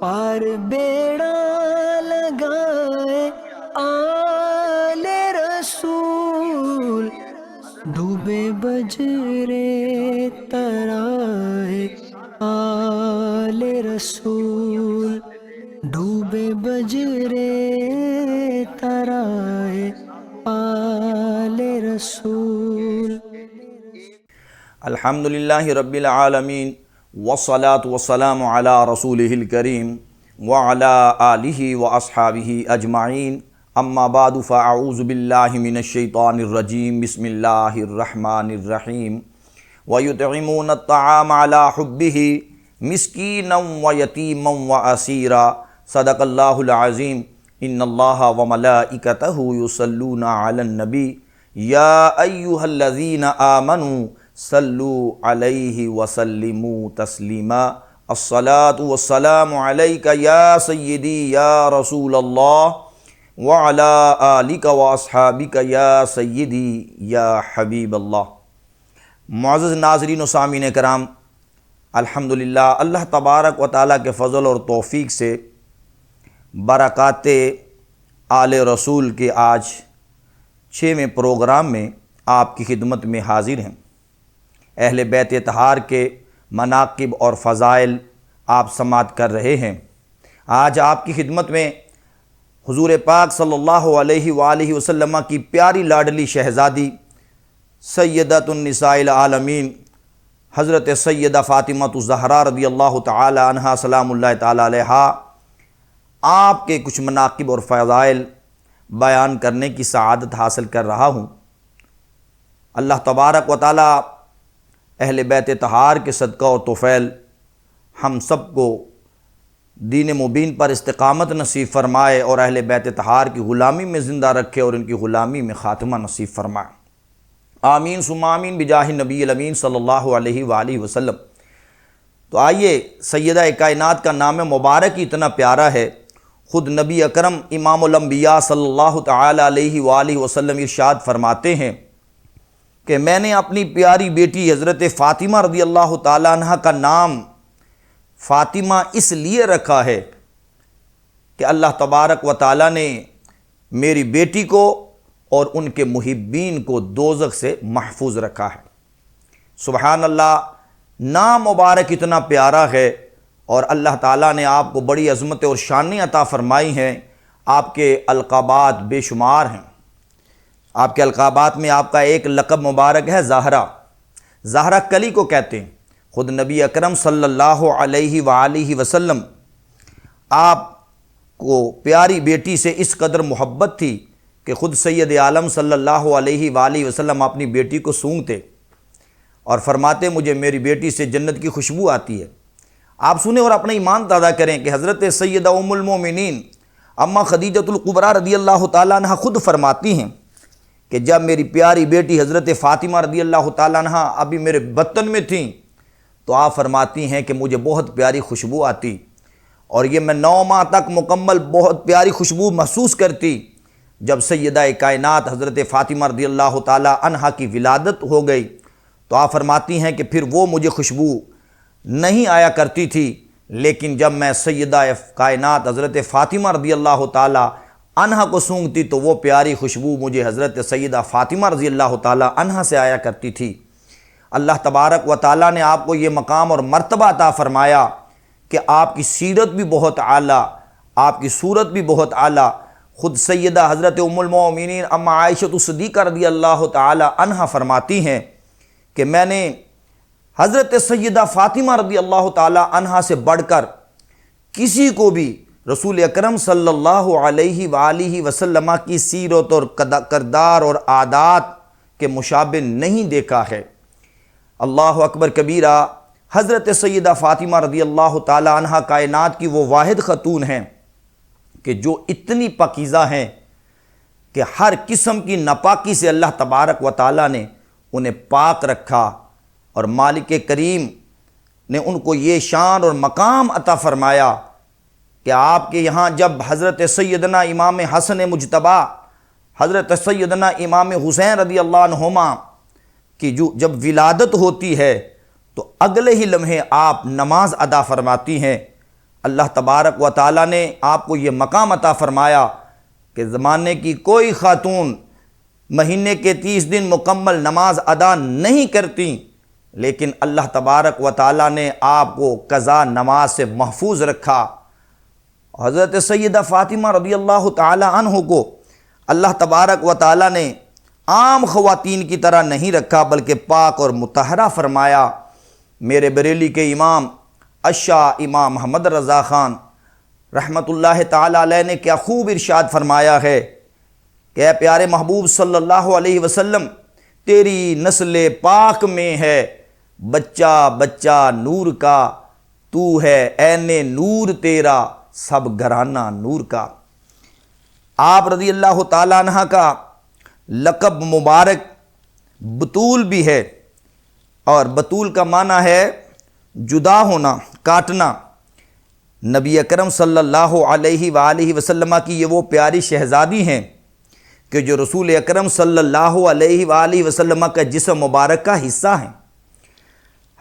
پار بیڑا لگائے آل رسول، ڈوبے بجرے ترائے آل رسول، ڈوبے بجرے ترائے آل رسول۔ الحمدللہ رب العالمین والصلاة والسلام علی رسولہ الکریم وعلی آلہ واصحابہ اجمعین، اما بعد فاعوذ باللہ من الشیطان الرجیم، بسم اللہ الرحمن الرحیم۔ وَيُطْعِمُونَ الطَّعَامَ عَلَى حُبِّهِ مِسْكِينًا وَيَتِيمًا وَأَسِيرًا، صدق اللہ العظیم۔ ان اللہ وملائکتہ یصلون علی النبی یا ایہا الذین آمنوا صلوا علیہ وسلموا تسلیما، الصلاۃ والسلام علیک یا سیدی یا رسول اللہ وعلی آلک واصحابک یا سیدی یا حبیب اللہ۔ معزز ناظرین و سامعین کرام، الحمدللہ اللہ تبارک و تعالیٰ کے فضل اور توفیق سے برکات آل رسول کے آج 6ویں پروگرام میں آپ کی خدمت میں حاضر ہیں۔ اہل بیت اطہار کے مناقب اور فضائل آپ سماعت کر رہے ہیں۔ آج آپ کی خدمت میں حضور پاک صلی اللہ علیہ وآلہ وسلم کی پیاری لاڈلی شہزادی سیدۃ النساء العالمین حضرت سیدہ فاطمہ الزہرا رضی اللہ تعالی عنہا سلام اللہ تعالی علیہا آپ کے کچھ مناقب اور فضائل بیان کرنے کی سعادت حاصل کر رہا ہوں۔ اللہ تبارک و تعالی اہل بیت طہار کے صدقہ و طفیل ہم سب کو دین مبین پر استقامت نصیب فرمائے اور اہل بیت طہار کی غلامی میں زندہ رکھے اور ان کی غلامی میں خاتمہ نصیب فرمائے، آمین ثم آمین بجاہ نبی الامین صلی اللہ علیہ وآلہ وسلم۔ تو آئیے، سیدہ کائنات کا نام مبارک ہی اتنا پیارا ہے، خود نبی اکرم امام الانبیاء صلی اللہ تعالی علیہ وآلہ وسلم ارشاد فرماتے ہیں کہ میں نے اپنی پیاری بیٹی حضرت فاطمہ رضی اللہ تعالیٰ عنہ کا نام فاطمہ اس لیے رکھا ہے کہ اللہ تبارک و تعالیٰ نے میری بیٹی کو اور ان کے محبین کو دوزخ سے محفوظ رکھا ہے۔ سبحان اللہ، نام مبارک اتنا پیارا ہے اور اللہ تعالیٰ نے آپ کو بڑی عظمت اور شانیں عطا فرمائی ہیں۔ آپ کے القابات بے شمار ہیں۔ آپ کے القابات میں آپ کا ایک لقب مبارک ہے زہرا۔ زہرا کلی کو کہتے ہیں۔ خود نبی اکرم صلی اللہ علیہ وآلہ وسلم آپ کو پیاری بیٹی سے اس قدر محبت تھی کہ خود سید عالم صلی اللہ علیہ وآلہ وسلم اپنی بیٹی کو سونگتے اور فرماتے مجھے میری بیٹی سے جنت کی خوشبو آتی ہے۔ آپ سنیں اور اپنا ایمان تازہ کریں کہ حضرت سیدہ ام المومنین اما خدیجۃ الکبریٰ رضی اللہ تعالیٰ عنہ خود فرماتی ہیں کہ جب میری پیاری بیٹی حضرت فاطمہ رضی اللہ تعالیٰ عنہ ابھی میرے بطن میں تھیں تو آپ فرماتی ہیں کہ مجھے بہت پیاری خوشبو آتی اور یہ میں 9 ماہ تک مکمل بہت پیاری خوشبو محسوس کرتی۔ جب سیدہ کائنات حضرت فاطمہ رضی اللہ تعالیٰ عنہ کی ولادت ہو گئی تو آپ فرماتی ہیں کہ پھر وہ مجھے خوشبو نہیں آیا کرتی تھی، لیکن جب میں سیدہ کائنات حضرت فاطمہ رضی اللہ تعالیٰ عنہا کو سونگتی تو وہ پیاری خوشبو مجھے حضرت سیدہ فاطمہ رضی اللہ تعالیٰ عنہا سے آیا کرتی تھی۔ اللہ تبارک و تعالیٰ نے آپ کو یہ مقام اور مرتبہ عطا فرمایا کہ آپ کی سیرت بھی بہت اعلیٰ، آپ کی صورت بھی بہت اعلیٰ۔ خود سیدہ حضرت ام المومنین اما عائشہ صدیقہ رضی اللہ تعالیٰ عنہا فرماتی ہیں کہ میں نے حضرت سیدہ فاطمہ رضی اللہ تعالیٰ عنہا سے بڑھ کر کسی کو بھی رسول اکرم صلی اللہ علیہ وآلہ وسلم کی سیرت اور کردار اور عادات کے مشابہ نہیں دیکھا ہے۔ اللہ اکبر کبیرہ۔ حضرت سیدہ فاطمہ رضی اللہ تعالی عنہ کائنات کی وہ واحد خاتون ہیں کہ جو اتنی پاکیزہ ہیں کہ ہر قسم کی ناپاکی سے اللہ تبارک و تعالی نے انہیں پاک رکھا، اور مالک کریم نے ان کو یہ شان اور مقام عطا فرمایا کہ آپ کے یہاں جب حضرت سیدنا امام حسن مجتبیٰ، حضرت سیدنا امام حسین رضی اللہ عنہما کی جب ولادت ہوتی ہے تو اگلے ہی لمحے آپ نماز ادا فرماتی ہیں۔ اللہ تبارک و تعالیٰ نے آپ کو یہ مقام عطا فرمایا کہ زمانے کی کوئی خاتون مہینے کے 30 دن مکمل نماز ادا نہیں کرتی، لیکن اللہ تبارک و تعالیٰ نے آپ کو قضا نماز سے محفوظ رکھا۔ حضرت سیدہ فاطمہ رضی اللہ تعالی عنہ کو اللہ تبارک و تعالیٰ نے عام خواتین کی طرح نہیں رکھا بلکہ پاک اور مطہرہ فرمایا۔ میرے بریلی کے امام الشاہ امام محمد رضا خان رحمۃ اللہ تعالی علیہ نے کیا خوب ارشاد فرمایا ہے کہ اے پیارے محبوب صلی اللہ علیہ وسلم، تیری نسل پاک میں ہے بچہ بچہ نور کا، تو ہے عین نور تیرا سب گھرانہ نور کا۔ آپ رضی اللہ تعالیٰ عنہ کا لقب مبارک بطول بھی ہے، اور بطول کا معنی ہے جدا ہونا، کاٹنا۔ نبی اکرم صلی اللہ علیہ وآلہ وسلم کی یہ وہ پیاری شہزادی ہیں کہ جو رسول اکرم صلی اللہ علیہ وآلہ وسلم کا جسم مبارک کا حصہ ہیں۔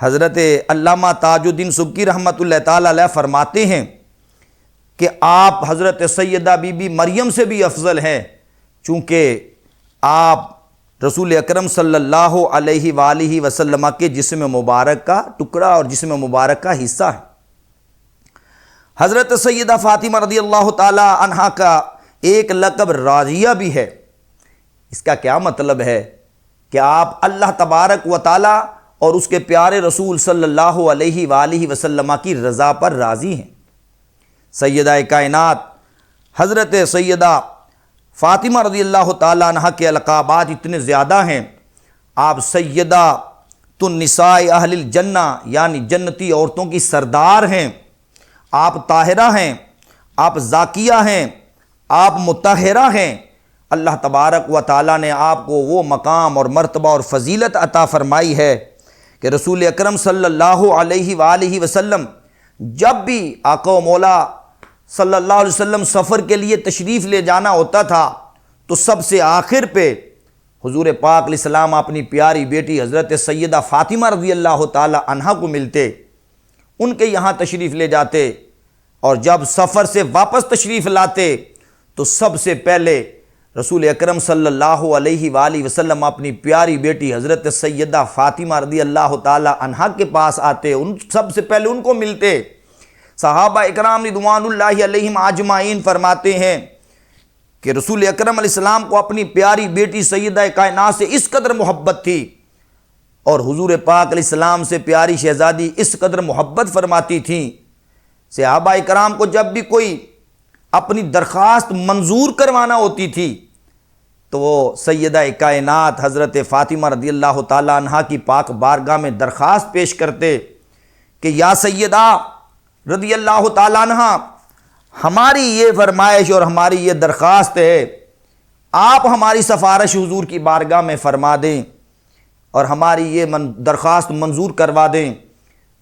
حضرت علامہ تاج الدین سبکی رحمۃ اللہ تعالی علیہ فرماتے ہیں کہ آپ حضرت سیدہ بی بی مریم سے بھی افضل ہیں، چونکہ آپ رسول اکرم صلی اللہ علیہ وآلہ وسلم کے جسم مبارک کا ٹکڑا اور جسم مبارک کا حصہ ہے۔ حضرت سیدہ فاطمہ رضی اللہ تعالی عنہا کا ایک لقب راضیہ بھی ہے۔ اس کا کیا مطلب ہے کہ آپ اللہ تبارک و تعالی اور اس کے پیارے رسول صلی اللہ علیہ وآلہ وسلم کی رضا پر راضی ہیں۔ سیدہ کائنات حضرت سیدہ فاطمہ رضی اللہ تعالیٰ عنہ کے القابات اتنے زیادہ ہیں۔ آپ سیدہ النساء اہل الجنہ یعنی جنتی عورتوں کی سردار ہیں، آپ طاہرہ ہیں، آپ زاکیہ ہیں، آپ مطہرہ ہیں۔ اللہ تبارک و تعالیٰ نے آپ کو وہ مقام اور مرتبہ اور فضیلت عطا فرمائی ہے کہ رسول اکرم صلی اللہ علیہ وآلہ وسلم جب بھی آقا و مولا صلی اللہ علیہ وسلم سفر کے لیے تشریف لے جانا ہوتا تھا تو سب سے آخر پہ حضور پاک علیہ السلام اپنی پیاری بیٹی حضرت سیدہ فاطمہ رضی اللہ تعالی عنہا کو ملتے، ان کے یہاں تشریف لے جاتے، اور جب سفر سے واپس تشریف لاتے تو سب سے پہلے رسول اکرم صلی اللہ علیہ وآلہ وسلم اپنی پیاری بیٹی حضرت سیدہ فاطمہ رضی اللہ تعالی عنہا کے پاس آتے، سب سے پہلے ان کو ملتے۔ صحابہ اکرام رضوان اللہ علیہم اجمعین فرماتے ہیں کہ رسول اکرم علیہ السلام کو اپنی پیاری بیٹی سیدہ کائنات سے اس قدر محبت تھی، اور حضور پاک علیہ السلام سے پیاری شہزادی اس قدر محبت فرماتی تھیں۔ صحابہ اکرام کو جب بھی کوئی اپنی درخواست منظور کروانا ہوتی تھی تو وہ سیدہ کائنات حضرت فاطمہ رضی اللہ تعالی عنہا کی پاک بارگاہ میں درخواست پیش کرتے کہ یا سیدہ رضی اللہ تعالی عنہ، ہماری یہ فرمائش اور ہماری یہ درخواست ہے، آپ ہماری سفارش حضور کی بارگاہ میں فرما دیں اور ہماری یہ درخواست منظور کروا دیں۔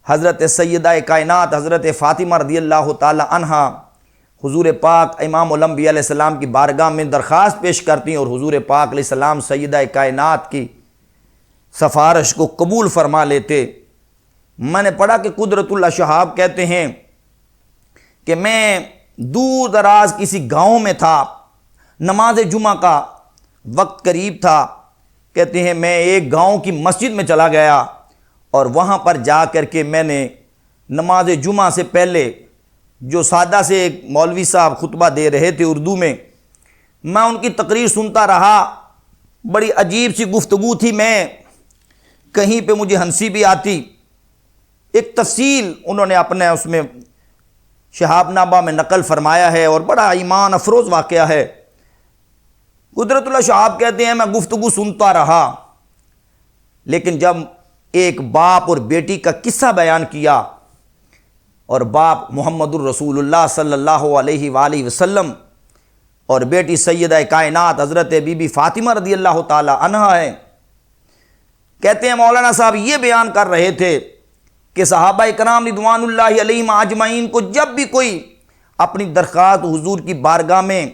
حضرت سیدہ کائنات حضرت فاطمہ رضی اللہ تعالی عنہ حضور پاک امام الانبیاء علیہ السلام کی بارگاہ میں درخواست پیش کرتی اور حضور پاک علیہ السلام سیدہ کائنات کی سفارش کو قبول فرما لیتے۔ میں نے پڑھا کہ قدرت اللہ شہاب کہتے ہیں کہ میں دور دراز کسی گاؤں میں تھا، نماز جمعہ کا وقت قریب تھا، کہتے ہیں میں ایک گاؤں کی مسجد میں چلا گیا اور وہاں پر جا کر کے میں نے نماز جمعہ سے پہلے جو سادہ سے ایک مولوی صاحب خطبہ دے رہے تھے اردو میں ان کی تقریر سنتا رہا۔ بڑی عجیب سی گفتگو تھی، میں کہیں پہ مجھے ہنسی بھی آتی۔ ایک تفصیل انہوں نے اپنے اس میں شہاب نامہ میں نقل فرمایا ہے اور بڑا ایمان افروز واقعہ ہے۔ قدرت اللہ شہاب کہتے ہیں میں گفتگو سنتا رہا، لیکن جب ایک باپ اور بیٹی کا قصہ بیان کیا اور باپ محمد الرسول اللہ صلی اللہ علیہ وآلہ وسلم اور بیٹی سیدہ کائنات حضرت بی بی فاطمہ رضی اللہ تعالی عنہا ہے، کہتے ہیں مولانا صاحب یہ بیان کر رہے تھے کہ صحابہ کرام رضوان اللہ علیہم اجمعین کو جب بھی کوئی اپنی درخواست حضور کی بارگاہ میں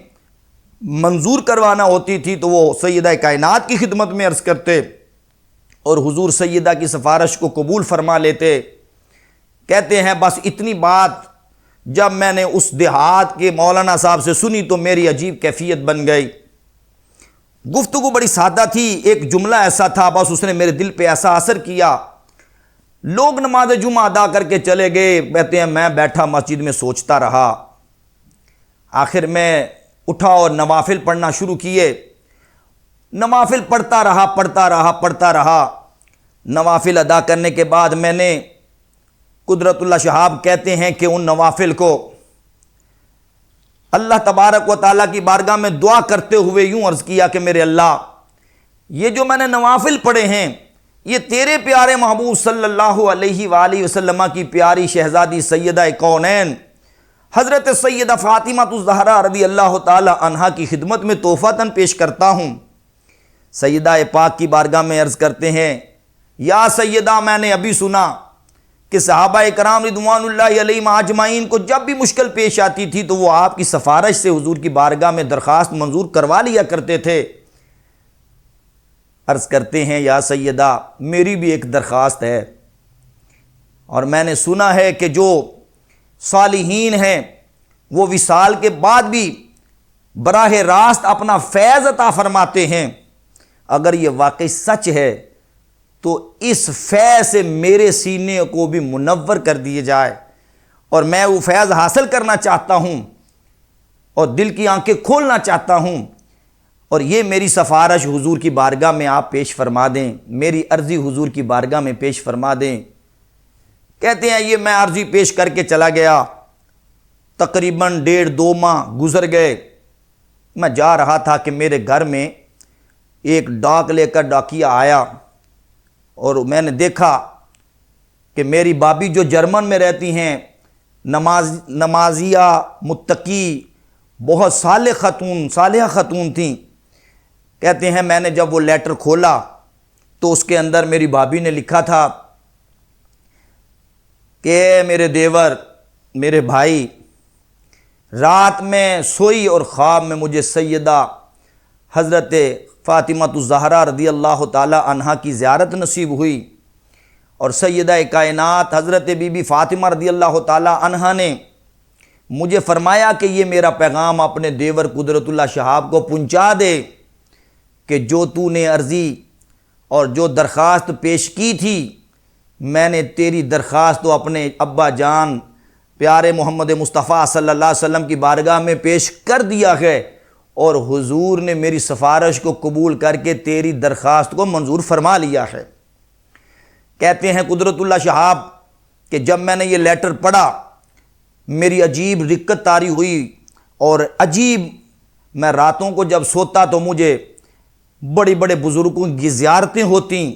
منظور کروانا ہوتی تھی تو وہ سیدہ کائنات کی خدمت میں عرض کرتے اور حضور سیدہ کی سفارش کو قبول فرما لیتے۔ کہتے ہیں بس اتنی بات جب میں نے اس دیہات کے مولانا صاحب سے سنی تو میری عجیب کیفیت بن گئی۔ گفتگو بڑی سادہ تھی، ایک جملہ ایسا تھا بس اس نے میرے دل پہ ایسا اثر کیا۔ لوگ نماز جمعہ ادا کر کے چلے گئے، کہتے ہیں میں بیٹھا مسجد میں سوچتا رہا، آخر میں اٹھا اور نوافل پڑھنا شروع کیے۔ نوافل پڑھتا رہا۔ نوافل ادا کرنے کے بعد میں نے، قدرت اللہ شہاب کہتے ہیں کہ ان نوافل کو اللہ تبارک و تعالیٰ کی بارگاہ میں دعا کرتے ہوئے یوں عرض کیا کہ میرے اللہ، یہ جو میں نے نوافل پڑھے ہیں یہ تیرے پیارے محبوب صلی اللہ علیہ وآلہ وسلم کی پیاری شہزادی سیدہ کونین حضرت سیدہ فاطمہ الزہرا رضی اللہ تعالی عنہا کی خدمت میں تحفۃً پیش کرتا ہوں۔ سیدہ پاک کی بارگاہ میں عرض کرتے ہیں، یا سیدہ، میں نے ابھی سنا کہ صحابہ کرام رضوان اللہ علیہم اجمعین کو جب بھی مشکل پیش آتی تھی تو وہ آپ کی سفارش سے حضور کی بارگاہ میں درخواست منظور کروا لیا کرتے تھے۔ عرض کرتے ہیں، یا سیدہ، میری بھی ایک درخواست ہے، اور میں نے سنا ہے کہ جو صالحین ہیں وہ وصال کے بعد بھی براہ راست اپنا فیض عطا فرماتے ہیں۔ اگر یہ واقعی سچ ہے تو اس فیض سے میرے سینے کو بھی منور کر دیے جائے، اور میں وہ فیض حاصل کرنا چاہتا ہوں اور دل کی آنکھیں کھولنا چاہتا ہوں، اور یہ میری سفارش حضور کی بارگاہ میں آپ پیش فرما دیں، میری عرضی حضور کی بارگاہ میں پیش فرما دیں۔ کہتے ہیں یہ میں عرضی پیش کر کے چلا گیا، تقریباً 1.5-2 ماہ گزر گئے۔ میں جا رہا تھا کہ میرے گھر میں ایک ڈاک لے کر ڈاکیا آیا، اور میں نے دیکھا کہ میری بابی جو جرمن میں رہتی ہیں، نمازیہ، متقی، بہت صالحہ خاتون تھیں۔ کہتے ہیں میں نے جب وہ لیٹر کھولا تو اس کے اندر میری بابی نے لکھا تھا کہ میرے دیور، میرے بھائی، رات میں سوئی اور خواب میں مجھے سیدہ حضرت فاطمہ الزہرا رضی اللہ تعالی عنہا کی زیارت نصیب ہوئی، اور سیدہ کائنات حضرت بی بی فاطمہ رضی اللہ تعالی عنہا نے مجھے فرمایا کہ یہ میرا پیغام اپنے دیور قدرت اللہ شہاب کو پہنچا دے کہ جو تو نے عرضی اور جو درخواست پیش کی تھی، میں نے تیری درخواست تو اپنے ابا جان پیارے محمد مصطفیٰ صلی اللہ علیہ وسلم کی بارگاہ میں پیش کر دیا ہے، اور حضور نے میری سفارش کو قبول کر کے تیری درخواست کو منظور فرما لیا ہے۔ کہتے ہیں قدرت اللہ شہاب کہ جب میں نے یہ لیٹر پڑھا میری عجیب رقت طاری ہوئی، اور عجیب، میں راتوں کو جب سوتا تو مجھے بڑے بڑے بزرگوں کی زیارتیں ہوتیں۔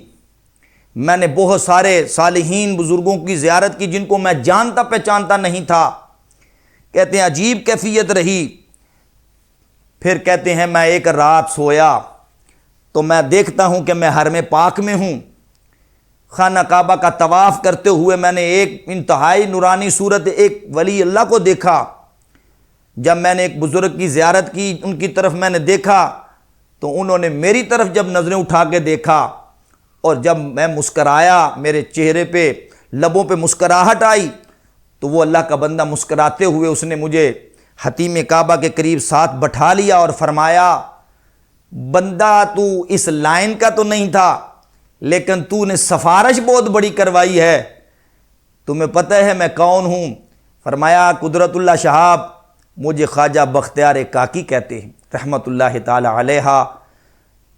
میں نے بہت سارے صالحین بزرگوں کی زیارت کی جن کو میں جانتا پہچانتا نہیں تھا۔ کہتے ہیں عجیب کیفیت رہی۔ پھر کہتے ہیں میں ایک رات سویا تو میں دیکھتا ہوں کہ میں حرم پاک میں ہوں، خانہ کعبہ کا طواف کرتے ہوئے میں نے ایک انتہائی نورانی صورت ایک ولی اللہ کو دیکھا۔ جب میں نے ایک بزرگ کی زیارت کی، ان کی طرف میں نے دیکھا تو انہوں نے میری طرف جب نظریں اٹھا کے دیکھا، اور جب میں مسکرایا، میرے چہرے پہ، لبوں پہ مسکراہٹ آئی، تو وہ اللہ کا بندہ مسکراتے ہوئے اس نے مجھے حتیم کعبہ کے قریب ساتھ بٹھا لیا اور فرمایا، بندہ تو اس لائن کا تو نہیں تھا لیکن تو نے سفارش بہت بڑی کروائی ہے، تمہیں پتہ ہے میں کون ہوں؟ فرمایا قدرت اللہ شہاب مجھے خواجہ بختیار کاکی کہتے ہیں رحمت اللہ تعالی علیہ۔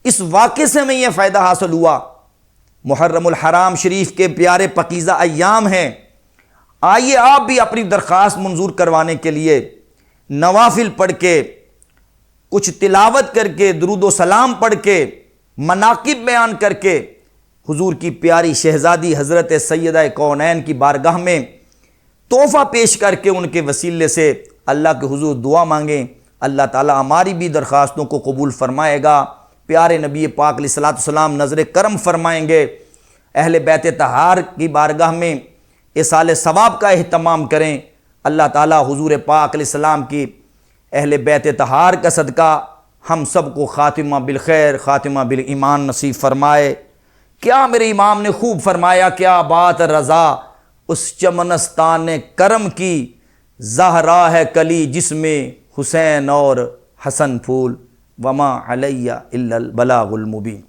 اس واقعے سے میں یہ فائدہ حاصل ہوا، محرم الحرام شریف کے پیارے پاکیزہ ایام ہیں، آئیے آپ بھی اپنی درخواست منظور کروانے کے لیے نوافل پڑھ کے، کچھ تلاوت کر کے، درود و سلام پڑھ کے، مناقب بیان کر کے حضور کی پیاری شہزادی حضرت سیدہ کونین کی بارگاہ میں تحفہ پیش کر کے ان کے وسیلے سے اللہ کے حضور دعا مانگیں۔ اللہ تعالیٰ ہماری بھی درخواستوں کو قبول فرمائے گا، پیارے نبی پاک علیہ الصلوۃ والسلام نظر کرم فرمائیں گے، اہل بیت طہار کی بارگاہ میں ایصال ثواب کا اہتمام کریں۔ اللہ تعالیٰ حضور پاک علیہ السلام کی اہل بیت طہار کا صدقہ ہم سب کو خاتمہ بالخیر، خاتمہ بالایمان نصیب فرمائے۔ کیا میرے امام نے خوب فرمایا، کیا بات رضا اس چمنستان کرم کی، زہرا ہے کلی جس میں حسین اور حسن پھول، وما علیہ الا البلاغ المبین۔